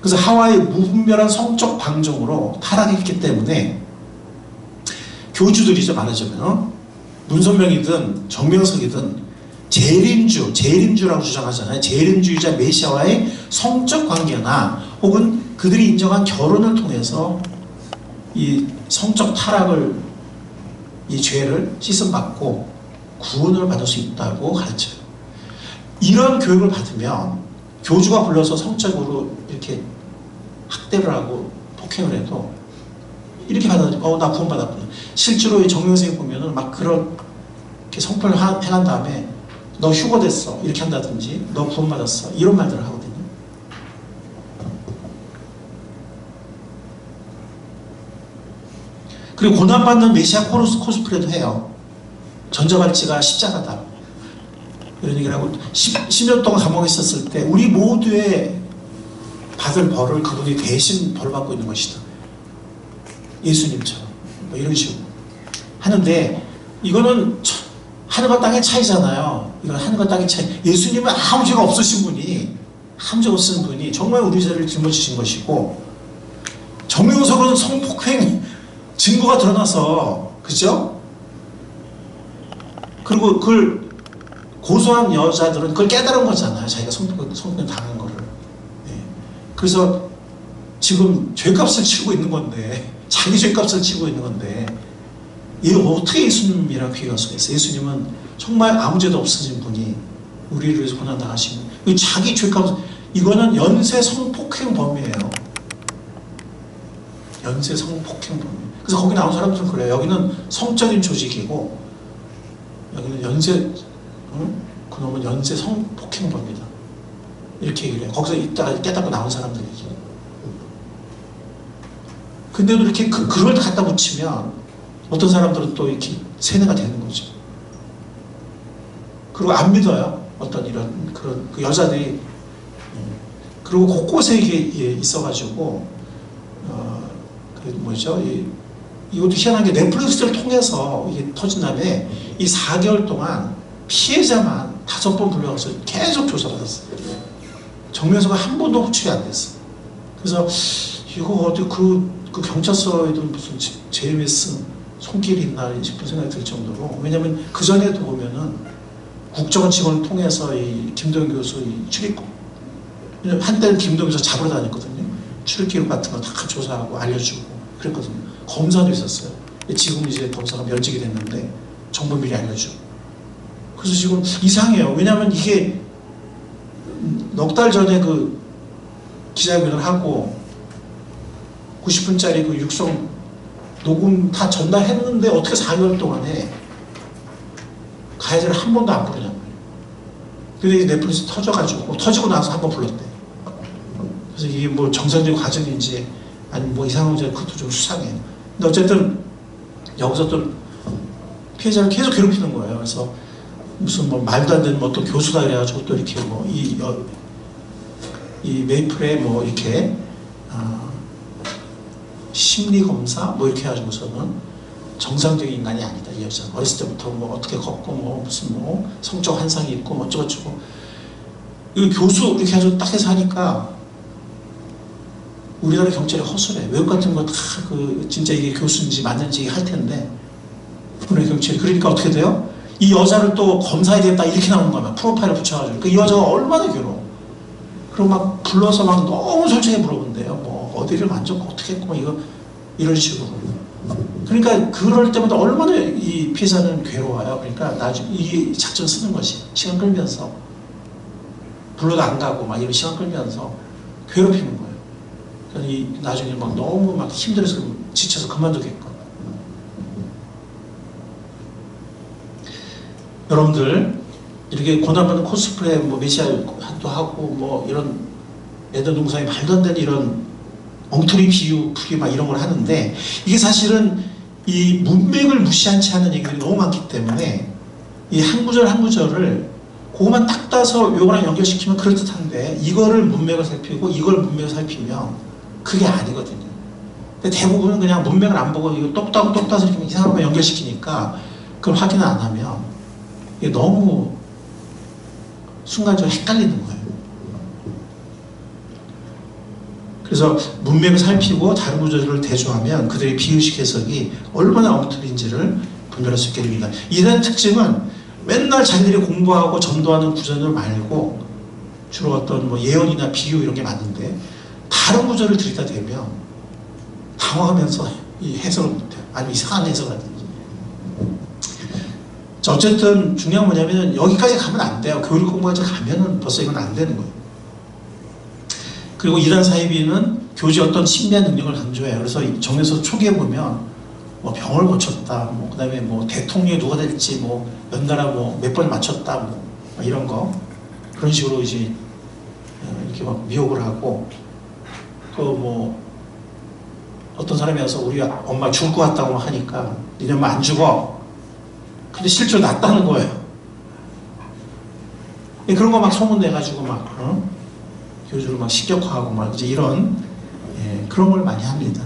그래서 하와의 무분별한 성적 방종으로 타락했기 때문에 교주들이죠, 말하자면 문선명이든 정명석이든 재림주라고 주장하잖아요. 재림주의자 메시아와의 성적 관계나 혹은 그들이 인정한 결혼을 통해서 이 성적 타락을 이 죄를 씻음받고 구원을 받을 수 있다고 가르쳐요. 이런 교육을 받으면 교주가 불러서 성적으로 이렇게 학대를 하고 폭행을 해도 이렇게 받아들이고 나 구원받았구나. 실제로 이 정명석에 보면은 막 그렇게 성폭력을 행한 다음에 너 휴거됐어 이렇게 한다든지 너 구원받았어 이런 말들을 하거든요. 그리고 고난받는 메시아 코스프레도 해요. 전자발찌가 십자가다. 이런 얘기를 하고 10년 동안 감옥에 있었을 때 우리 모두의 받을 벌을 그분이 대신 벌받고 있는 것이다. 예수님처럼. 뭐 이런 식으로 하는데 이거는 하늘과 땅의 차이잖아요. 이건 하늘과 땅의 차이. 예수님은 아무 죄가 없으신 분이, 아무 죄 없으신 분이 정말 우리 죄를 짊어지신 것이고, 정명석은 성폭행 증거가 드러나서, 그죠? 그리고 그걸 고소한 여자들은 그걸 깨달은 거잖아요. 자기가 성폭행 당한 거를. 네. 그래서 지금 죄값을 치르고 있는 건데, 자기 죄값을 치고 있는 건데, 이 어떻게 예수님이랑 비교할 수가 있어요? 예수님은 정말 아무 죄도 없으신 분이 우리를 위해서 고난당하신 분. 자기 죄값, 이거는 연쇄 성폭행 범이에요. 연쇄 성폭행 범. 그래서 거기 나온 사람들은 그래요. 여기는 성적인 조직이고 여기는 그놈은 연쇄 성폭행 범이다. 이렇게 얘기를 해요. 거기서 이따가 깨닫고 나온 사람들 얘기해요. 근데도 이렇게 그걸 갖다 붙이면 어떤 사람들은 또 이렇게 세뇌가 되는 거죠. 그리고 안 믿어요. 어떤 이런 그런 그 여자들이. 그리고 곳곳에 이게 있어가지고 그 뭐죠? 이것도 희한한 게 넷플릭스를 통해서 이게 터진 다음에 이 4개월 동안 피해자만 5번 불려가서 계속 조사를 했어요. 정면서가 한 번도 호출이 안 됐어. 그래서 이거 어디 그 경찰서에도 무슨 JMS 손길이 있나 싶은 생각이 들 정도로. 왜냐면 그 전에도 보면은 국정원 직원을 통해서 이 김동현 교수 출입국, 한때는 김동현 교수 잡으러 다녔거든요. 출입 기록 같은 거 다 조사하고 알려주고 그랬거든요. 검사도 있었어요. 지금 이제 검사가 면직이 됐는데 정보 미리 알려주고. 그래서 지금 이상해요. 왜냐면 이게 넉 달 전에 그 기자회견을 하고 90분짜리 그 육성 녹음 다 전달했는데 어떻게 4개월 동안에 가해자를 한 번도 안 부르냐고요. 근데 넷플릭스 터져가지고, 터지고 나서 한 번 불렀대. 그래서 이게 뭐 정상적인 과정인지 아니면 뭐 이상한 문제, 그것도 좀 수상해요. 근데 어쨌든 여기서 또 피해자를 계속 괴롭히는 거예요. 그래서 무슨 뭐 말도 안 되는 뭐 어떤 교수다 그래가지고 또 이렇게 뭐 이 메이플에 뭐 이렇게 심리검사 뭐 이렇게 해가지고서는 정상적인 인간이 아니다. 이 여자 어렸을 때부터 뭐 어떻게 걷고 뭐 무슨 뭐 성적 환상이 있고 뭐 어쩌고저쩌고. 이 교수 이렇게 해가지고 딱 해서 하니까 우리나라 경찰이 허술해. 외국 같은 거 다 그 진짜 이게 교수인지 맞는지 할 텐데 우리나라 경찰이. 그러니까 어떻게 돼요? 이 여자를 또 검사해야겠다 이렇게 나오는 거야. 프로파일을 붙여가지고. 그 이 여자가 얼마나 괴로워. 그리고 막 불러서 막 너무 솔직하게 물어본대요. 뭐 어디를 만졌고 어떻게 했고 이거 이런 식으로. 그러니까 그럴 때마다 얼마나 이 피해자는 괴로워요. 그러니까 나중에 이 작전 쓰는 것이 시간 끌면서 불러도 안 가고 막 이런 시간 끌면서 괴롭히는 거예요. 그러니까 나중에 막 너무 막 힘들어서 지쳐서 그만두겠고. 여러분들 이렇게 고난받는 코스프레 뭐 메시아도 하고 뭐 이런 애들 동상이 말도 안 되는 이런 엉터리 비유 풀이 막 이런 걸 하는데 이게 사실은 이 문맥을 무시한 채 하는 얘기들이 너무 많기 때문에 이 한 구절 한 구절을 그것만 딱 따서 요거랑 연결시키면 그럴듯한데 이거를 문맥을 살피고 이걸 문맥을 살피면 그게 아니거든요. 근데 대부분은 그냥 문맥을 안 보고 이거 똑 따서 이렇게 이상한 것만 연결시키니까 그걸 확인을 안 하면 이게 너무 순간적으로 헷갈리는 거예요. 그래서 문맥을 살피고 다른 구절을 대조하면 그들의 비유식 해석이 얼마나 엉터리인지를 분별할 수 있게 됩니다. 이런 특징은 맨날 자기들이 공부하고 전도하는 구절을 말고 주로 어떤 뭐 예언이나 비유 이런 게 많은데 다른 구절을 들이다 대면 당황하면서 이 해석을 못해요. 아니면 이상한 해석을 하든지. 자, 어쨌든 중요한 뭐냐면 여기까지 가면 안 돼요. 교육 공부까지 가면은 벌써 이건 안 되는 거예요. 그리고 이단 사이비는 교지 어떤 신비한 능력을 강조해요. 그래서 정에서 초기에 보면 뭐 병을 고쳤다, 뭐 그다음에 뭐 대통령이 누가 될지 뭐 연달아 뭐 몇 번 맞췄다, 뭐 이런 거 그런 식으로 이제 이렇게 막 미혹을 하고 또 뭐 어떤 사람이 와서 우리 엄마 죽을 것 같다고 하니까 니네 엄마 안 죽어. 근데 실제로 낫다는 거예요. 그런 거 막 소문내가지고 막 교주를 막 식격화하고 막 이제 이런 그런 걸 많이 합니다.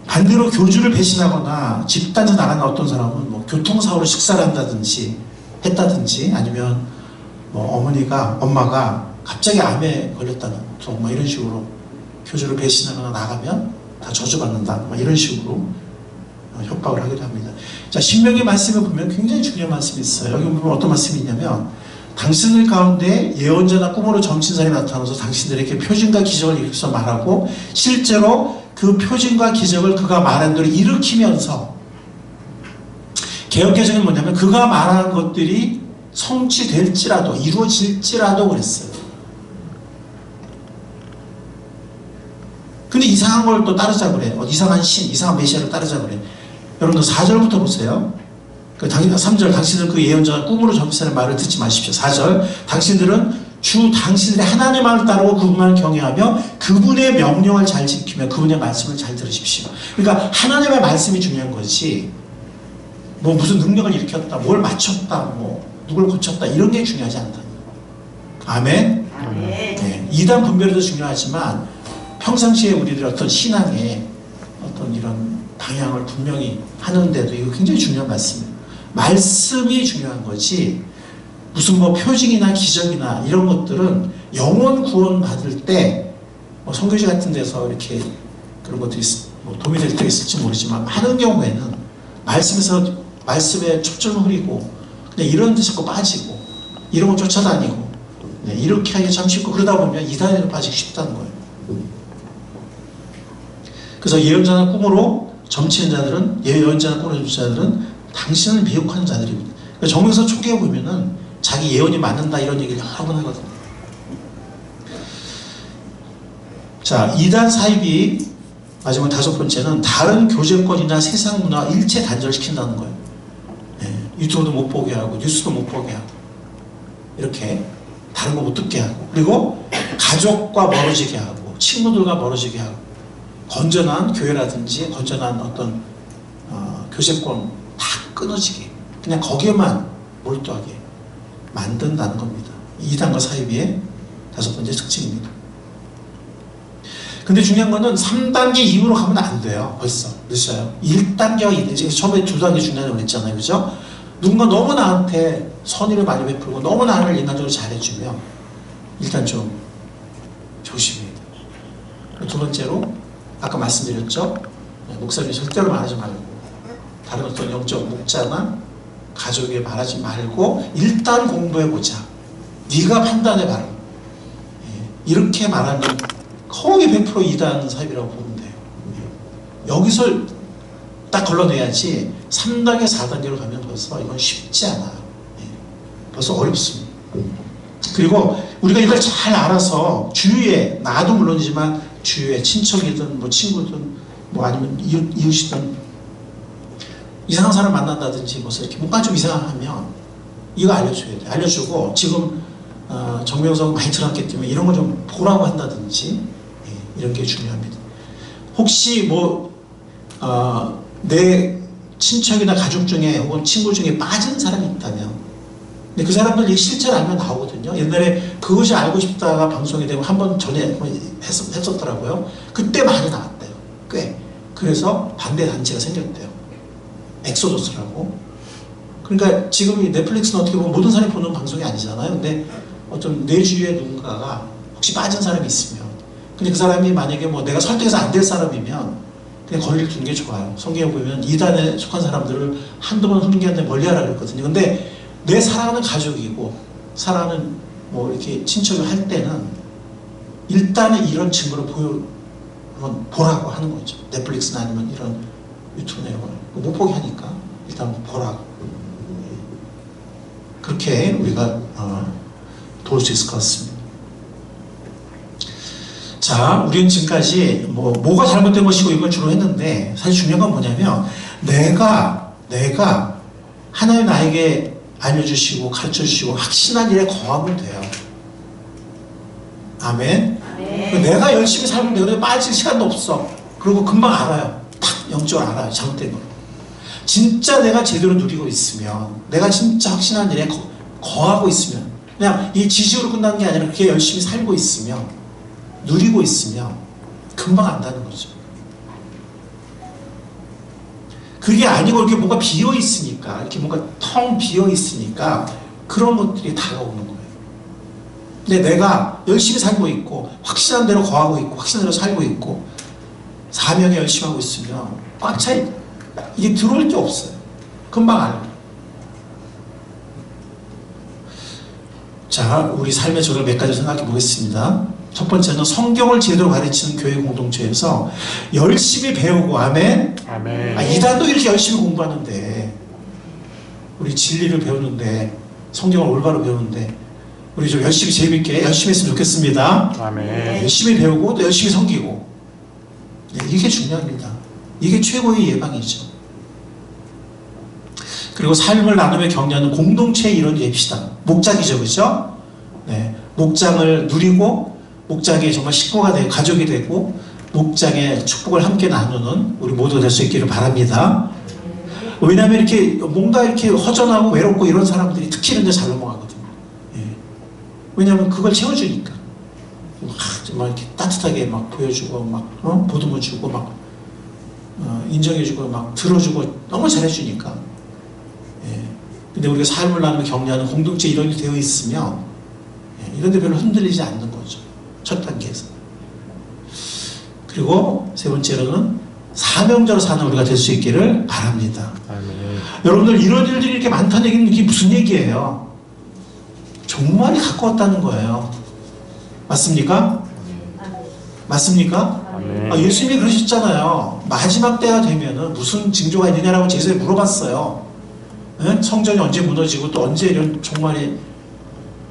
반대로 교주를 배신하거나 집단에서 나가는 어떤 사람은 뭐 교통사고로 식사를 했다든지 아니면 뭐 엄마가 갑자기 암에 걸렸다는 뭐 이런 식으로 교주를 배신하거나 나가면 다 저주받는다 뭐 이런 식으로 협박을 하기도 합니다. 자, 신명기 말씀을 보면 굉장히 중요한 말씀이 있어요. 여기 보면 어떤 말씀이 있냐면 당신들 가운데 예언자나 꿈으로 점친 사람이 나타나서 당신들에게 표징과 기적을 일으켜서 말하고 실제로 그 표징과 기적을 그가 말한 대로 일으키면서 개역개정은 뭐냐면 그가 말한 것들이 성취될지라도 이루어질지라도 그랬어요. 근데 이상한 걸 또 따르자 그래. 이상한 이상한 메시아를 따르자 그래. 여러분들 4절부터 보세요. 3절 당신들 그 예언자가 꿈으로 점치는 말을 듣지 마십시오. 4절 당신들은 당신들의 하나님의 말을 따르고 그분만 경외하며 그분의 명령을 잘 지키며 그분의 말씀을 잘 들으십시오. 그러니까 하나님의 말씀이 중요한 것이 뭐 무슨 능력을 일으켰다, 뭘 맞췄다, 뭐 누굴 고쳤다 이런 게 중요하지 않다. 아멘. 네, 이단 분별도 중요하지만 평상시에 우리들 어떤 신앙의 어떤 이런 방향을 분명히 하는데도 이거 굉장히 중요한 말씀이에요. 말씀이 중요한 거지 무슨 뭐 표징이나 기적이나 이런 것들은 영혼 구원 받을 때 뭐 선교지 같은 데서 이렇게 그런 것들이 뭐 도움이 될 때가 있을지 모르지만 하는 경우에는 말씀에 촉점을 흐리고 그냥 이런 데 자꾸 빠지고 이런 거 쫓아다니고 이렇게 하기가 참 쉽고 그러다 보면 이단에도 빠지기 쉽다는 거예요. 그래서 예언자나 꿈으로 점치는 자들은 예언자나 꿈으로 점치는 자들은 당신을 미혹하는 자들입니다. 그러니까 정명서 초기에 보면은 자기 예언이 맞는다 이런 얘기를 여러 번 하거든요. 자, 이단 사입이 마지막 5번째는 다른 교제권이나 세상 문화 일체 단절시킨다는 거예요. 유튜브도 못 보게 하고 뉴스도 못 보게 하고 이렇게 다른 거 못 듣게 하고 그리고 가족과 멀어지게 하고 친구들과 멀어지게 하고 건전한 교회라든지 건전한 어떤 교제권 다 끊어지게 그냥 거기에만 몰두하게 만든다는 겁니다. 이단과 사이비의 5번째 특징입니다. 근데 중요한 거는 3단계 이후로 가면 안 돼요. 벌써 늦어요. 1단계와 2단계 처음에 2단계 중요하다고 그랬잖아요. 그죠? 누군가 너무 나한테 선의를 많이 베풀고 너무 나를 인간적으로 잘해주면 일단 좀 조심해야 돼요. 2번째로 아까 말씀드렸죠? 목사님이 절대로 말하지 말고 다른 어떤 영적 목자나 가족에게 말하지 말고 일단 공부해보자. 네가 판단해봐라. 이렇게 말하면 거의 100% 이단 사입이라고 보면 돼요. 여기서 딱 걸러내야지 3단계 4단계로 가면 벌써 이건 쉽지 않아요. 벌써 어렵습니다. 그리고 우리가 이걸 잘 알아서 주위에 나도 물론이지만 주위에 친척이든 뭐 친구든 뭐 아니면 이웃이든 이상한 사람 만난다든지 뭐 이렇게 뭔가 좀 이상하면 이거 알려줘야 돼. 알려주고 지금 정명석 많이 들었기 때문에 이런 거 좀 보라고 한다든지 이런 게 중요합니다. 혹시 뭐 내 친척이나 가족 중에 혹은 친구 중에 빠진 사람이 있다면 근데 그 사람들 실제로 알면 나오거든요. 옛날에 그것이 알고 싶다가 방송이 되고 한 번 전에 했었더라고요. 그때 많이 나왔대요. 꽤. 그래서 반대 단체가 생겼대요. 엑소더스라고. 그러니까 지금 이 넷플릭스는 어떻게 보면 모든 사람이 보는 방송이 아니잖아요. 근데 어떤 내 주위에 누군가가 혹시 빠진 사람이 있으면 근데 그 사람이 만약에 뭐 내가 설득해서 안 될 사람이면 그냥 거리를 두는 게 좋아요. 성경에 보면 이단에 속한 사람들을 한두 번 훈계하는데 멀리하라 그랬거든요. 근데 내 사랑하는 가족이고 사랑하는 뭐 이렇게 친척을 할 때는 일단은 이런 증거를 보라고 하는 거죠. 넷플릭스나 아니면 이런 유튜브나 이런 거 못 보게 하니까 일단 보라고. 그렇게 우리가 도울 수 있을 것 같습니다. 자, 우리는 지금까지 뭐가 잘못된 것이고 이걸 주로 했는데 사실 중요한 건 뭐냐면 내가 하나님 나에게 알려주시고 가르쳐주시고 확신한 일에 거하면 돼요. 아멘. 내가 열심히 살면 되는데 빠질 시간도 없어. 그리고 금방 알아요. 탁 영적으로 알아요. 잘못된 거. 진짜 내가 제대로 누리고 있으면, 내가 진짜 확신한 일에 거하고 있으면, 그냥 이 지식으로 끝나는 게 아니라 그렇게 열심히 살고 있으면, 누리고 있으면 금방 안다는 거죠. 그게 아니고 이렇게 뭔가 비어 있으니까, 이렇게 뭔가 텅 비어 있으니까 그런 것들이 다가오는 거예요. 근데 내가 열심히 살고 있고, 확신한 대로 거하고 있고, 확신한 대로 살고 있고, 사명에 열심히 하고 있으면 꽉 차 있고, 이게 들어올 게 없어요. 금방 알고. 자, 우리 삶의 조를 몇 가지 생각해 보겠습니다. 첫 번째는 성경을 제대로 가르치는 교회 공동체에서 열심히 배우고, 아멘? 아멘. 이단도 이렇게 열심히 공부하는데, 우리 진리를 배우는데, 성경을 올바로 배우는데, 우리 좀 열심히 재밌게 열심히 했으면 좋겠습니다. 아멘. 열심히 배우고 또 열심히 섬기고, 이게 중요합니다. 이게 최고의 예방이죠. 그리고 삶을 나누며 격려하는 공동체의 일원이 됩시다. 목장이죠, 그렇죠? 네, 목장을 누리고 목장의 정말 식구가 되고 가족이 되고 목장의 축복을 함께 나누는 우리 모두가 될 수 있기를 바랍니다. 왜냐하면 이렇게 뭔가 이렇게 허전하고 외롭고 이런 사람들이 특히 이런 데 잘 넘어가거든요. 예. 왜냐하면 그걸 채워주니까. 정말 이렇게 따뜻하게 막 보여주고 막 보듬어 주고 막 인정해주고 막 들어주고 너무 잘해주니까. 예. 근데 우리가 삶을 나누며 격려하는 공동체 일원이 되어 있으면 이런 데 별로 흔들리지 않는 거죠. 첫 단계에서. 그리고 세 번째로는 사명자로 사는 우리가 될 수 있기를 바랍니다. 아멘. 여러분들 이런 일들이 이렇게 많다는 얘기는 이게 무슨 얘기예요? 종말이 가까웠다는 거예요. 맞습니까? 맞습니까? 아멘. 예수님이 그러셨잖아요. 마지막 때가 되면은 무슨 징조가 있느냐라고 제자에 물어봤어요. 네? 성전이 언제 무너지고 또 언제 이런 종말이.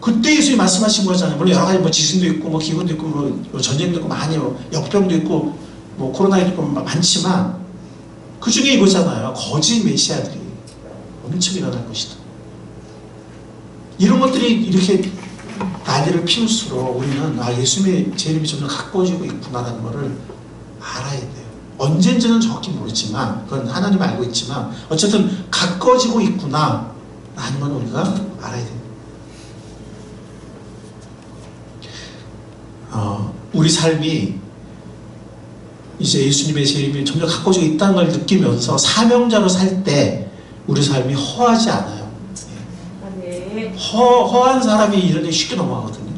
그때 예수님이 말씀하신 거잖아요. 물론 여러 가지 뭐 지진도 있고 뭐 기근도 있고 뭐 전쟁도 있고 많이 역병도 있고 뭐 코로나도 있고 많지만 그 중에 이거잖아요. 거짓 메시아들이 엄청 일어날 것이다. 이런 것들이 이렇게 난리를 피울수록 우리는 예수님의 제 이름이 점점 가까워지고 있구나라는 것을 알아야 돼요. 언젠지는 정확히 모르지만 그건 하나님 알고 있지만 어쨌든 가까워지고 있구나라는 건 우리가 알아야 돼요. 우리 삶이 이제 예수님의 제 이름이 점점 가까워지고 있다는 걸 느끼면서 사명자로 살 때 우리 삶이 허하지 않아요. 허한 사람이 이런 데 쉽게 넘어가거든요.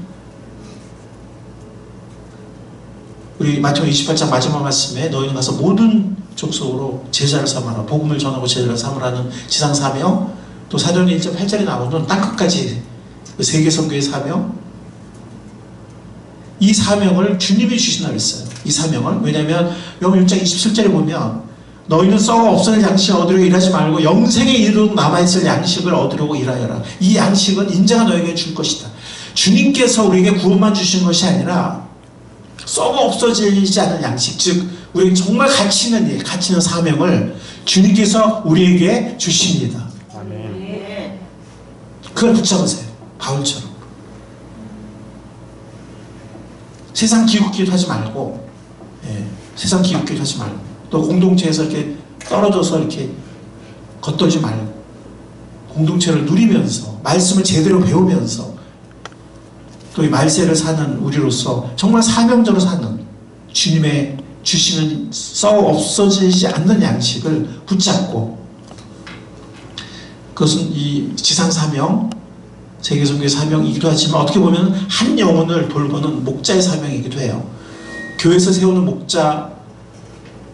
우리 마태복음 28장 마지막 말씀에 너희는 가서 모든 족속으로 제자를 삼아라. 복음을 전하고 제자를 삼으라는 지상 사명, 또 사도행전 1장 8절에 나오는 땅끝까지 그 세계 선교의 사명, 이 사명을 주님이 주신다 그랬어요. 이 사명을. 왜냐하면 요한 6장 27절에 보면 너희는 썩어 없어질 양식을 얻으려고 일하지 말고 영생에 이르도록 남아있을 양식을 얻으려고 일하여라. 이 양식은 인자가 너에게 줄 것이다. 주님께서 우리에게 구원만 주시는 것이 아니라 썩어 없어지지 않은 양식, 즉 우리에게 정말 가치 있는 일, 가치 있는 사명을 주님께서 우리에게 주십니다. 아멘. 그걸 붙잡으세요. 바울처럼. 세상 기웃기웃 하지 말고, 세상 기웃기웃 하지 말고, 또 공동체에서 이렇게 떨어져서 이렇게 겉돌지 말고, 공동체를 누리면서, 말씀을 제대로 배우면서, 또 이 말세를 사는 우리로서 정말 사명자로 사는 주님의 주시는 썩어 없어지지 않는 양식을 붙잡고, 그것은 이 지상 사명, 세계선교의 사명이기도 하지만 어떻게 보면 한 영혼을 돌보는 목자의 사명이기도 해요. 교회에서 세우는 목자는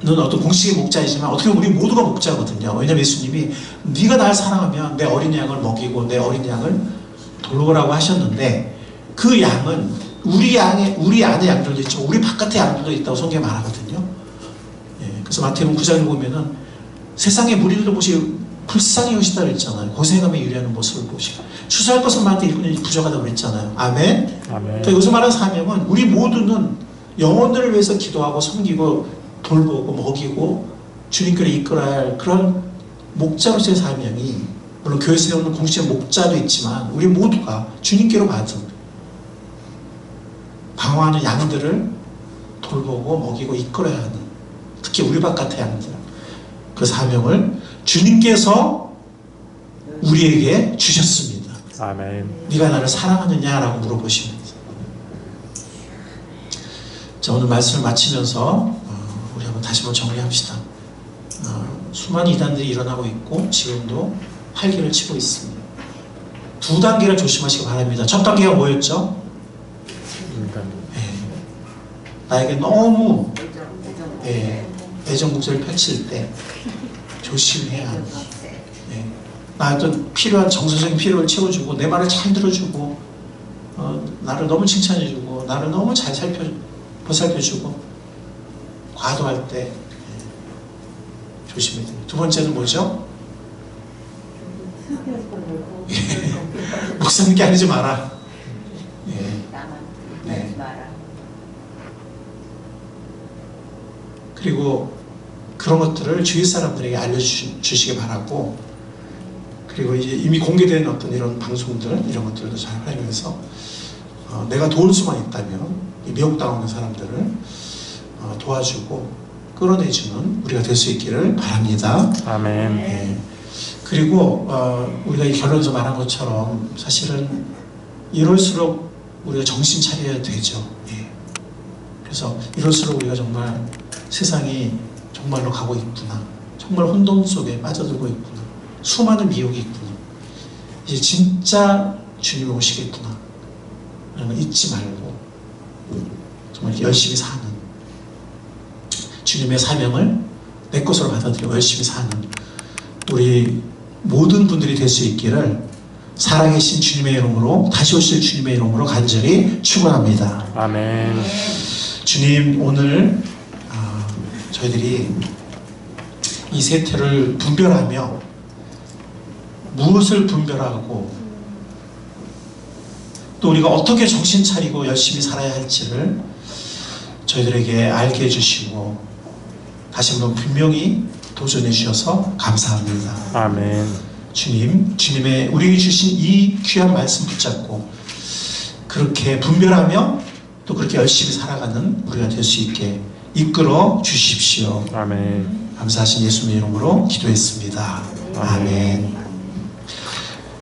어떤 공식의 목자이지만 어떻게 보면 우리 모두가 목자거든요. 왜냐하면 예수님이 네가 날 사랑하면 내 어린 양을 먹이고 내 어린 양을 돌보라고 하셨는데 그 양은 우리 안에 양들도 있죠. 우리 바깥에 양들도 있다고 성경에 말하거든요. 그래서 마태복음 9장을 보면은 세상의 무리들도 보시 불쌍히 오시다 그랬잖아요. 고생함에 유리하는 모습을 보시고 추수할 것은 많은데 일꾼이 부족하다고 그랬잖아요. 아멘. 그러니까 여기서 말하는 사명은 우리 모두는 영혼들을 위해서 기도하고 섬기고 돌보고 먹이고 주님께로 이끌어야 할 그런 목자로서의 사명이, 물론 교회 세우는 공식의 목자도 있지만 우리 모두가 주님께로 받은 방황하는 양들을 돌보고 먹이고 이끌어야 하는, 특히 우리 바깥의 양들, 그 사명을 주님께서 우리에게 주셨습니다. 아멘. 네가 나를 사랑하느냐라고 물어보십니다. 자, 오늘 말씀을 마치면서 우리 한번 다시 한번 정리합시다. 수많은 이단들이 일어나고 있고 지금도 활기를 치고 있습니다. 두 단계를 조심하시기 바랍니다. 첫 단계가 뭐였죠? 나에게 너무 애정 목소리를 펼칠 때 조심해야 한다. 나한테 필요한 정서적인 필요를 채워주고 내 말을 잘 들어주고 나를 너무 칭찬해주고 나를 너무 잘 보살펴주고 과도할 때 조심해야 됩니다. 두 번째는 뭐죠? 목사님께 아니지 마라. 네. 그리고 그런 것들을 주위 사람들에게 알려주시기 바라고, 그리고 이제 이미 공개된 어떤 이런 방송들, 이런 것들도 잘 활용해서 내가 도울 수만 있다면 이 미혹당하는 사람들을 도와주고 끌어내주는 우리가 될 수 있기를 바랍니다. 아멘. 네. 그리고 우리가 이 결론에서 말한 것처럼 사실은 이럴수록 우리가 정신 차려야 되죠. 예. 그래서 이럴수록 우리가 정말 세상이 정말로 가고 있구나, 정말 혼돈 속에 빠져들고 있구나, 수많은 미혹이 있구나, 이제 진짜 주님이 오시겠구나 라는 걸 잊지 말고 정말 열심히 사는, 주님의 사명을 내 것으로 받아들이고 열심히 사는 우리 모든 분들이 될 수 있기를 살아계신 주님의 이름으로, 다시 오실 주님의 이름으로 간절히 축원합니다. 아멘. 주님, 오늘 저희들이 이 세태를 분별하며 무엇을 분별하고 또 우리가 어떻게 정신 차리고 열심히 살아야 할지를 저희들에게 알게 해주시고 다시 한번 분명히 도전해 주셔서 감사합니다. 아멘. 주님, 주님의 우리에게 주신 이 귀한 말씀 붙잡고 그렇게 분별하며 또 그렇게 열심히 살아가는 우리가 될 수 있게 이끌어 주십시오. 아멘. 감사하신 예수님의 이름으로 기도했습니다. 아멘.